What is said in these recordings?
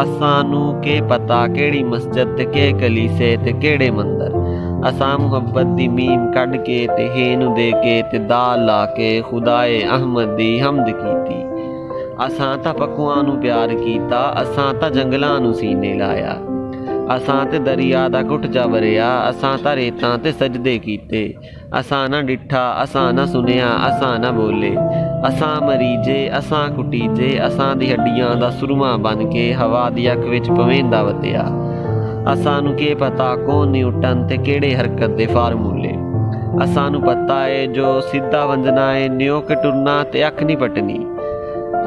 असानू के पता केड़ी मस्जिद ते के कलीसे ते केड़े मंदर। असां मुहब्बत दी मीम कढ़ के ते हे नू दे के ते दाल ला के खुदाए अहमद दी हमद कीती। असां तां पकुआं नू प्यार कीता, असां तां जंगलां नू सीने लाया। असां ते दरिया दा घुट जा भरिया, असां तां रेतां ते सजदे कीते। असां ना डिठा, असां ना सुनिया, असां ना बोले। असां मरीजे, असां कुटीजे, असां दी हड्डियां दा सुरमा बन के हवा दी अख विच पवेंदा वतिया। असां नू के पता कौन न्यूटन ते केड़े हरकत दे फार्मूले। असां नू पता है जो सीधा वंजना है न्यो के टुरना ते अख नहीं पटनी।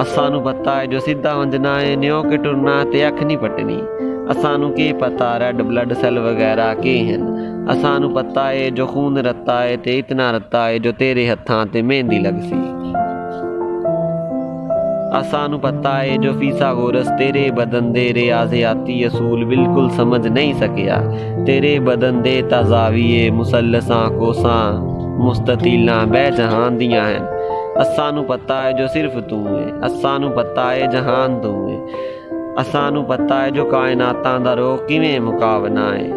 असां नू पता है जो सीधा वंजना है न्यो के टुरना ते अख नहीं पटनी। असां नू के पता रेड ब्लड सेल वगैरह के हैं। असां नू पता है जो खून रत्ता है ते इतना रत्ता है जो तेरे हत्थां ते मेहंदी लगसी। असां नू पता है जो फीसागोरस तेरे बदन दे रियाज़ियाती असूल बिल्कुल समझ नहीं सकिया। तेरे बदन दे ताज़ाविये मुसलसां कोसां मुस्ततीलां बै जहान दियां हैं। असां नू पता है जो सिर्फ तू है। असां नू पता है जहान तू है। असां नू पता है जो कायनातां दा रोग किवें मुकावना है।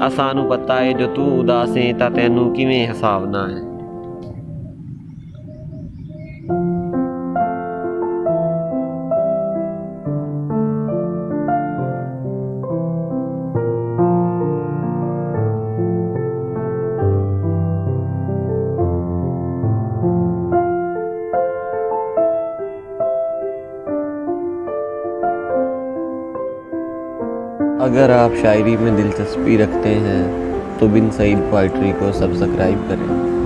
असां नू पता है जो तू उदास है तां तैनू किवें हसावना है। अगर आप शायरी में दिलचस्पी रखते हैं तो बिन सईद पोइट्री को सब्सक्राइब करें।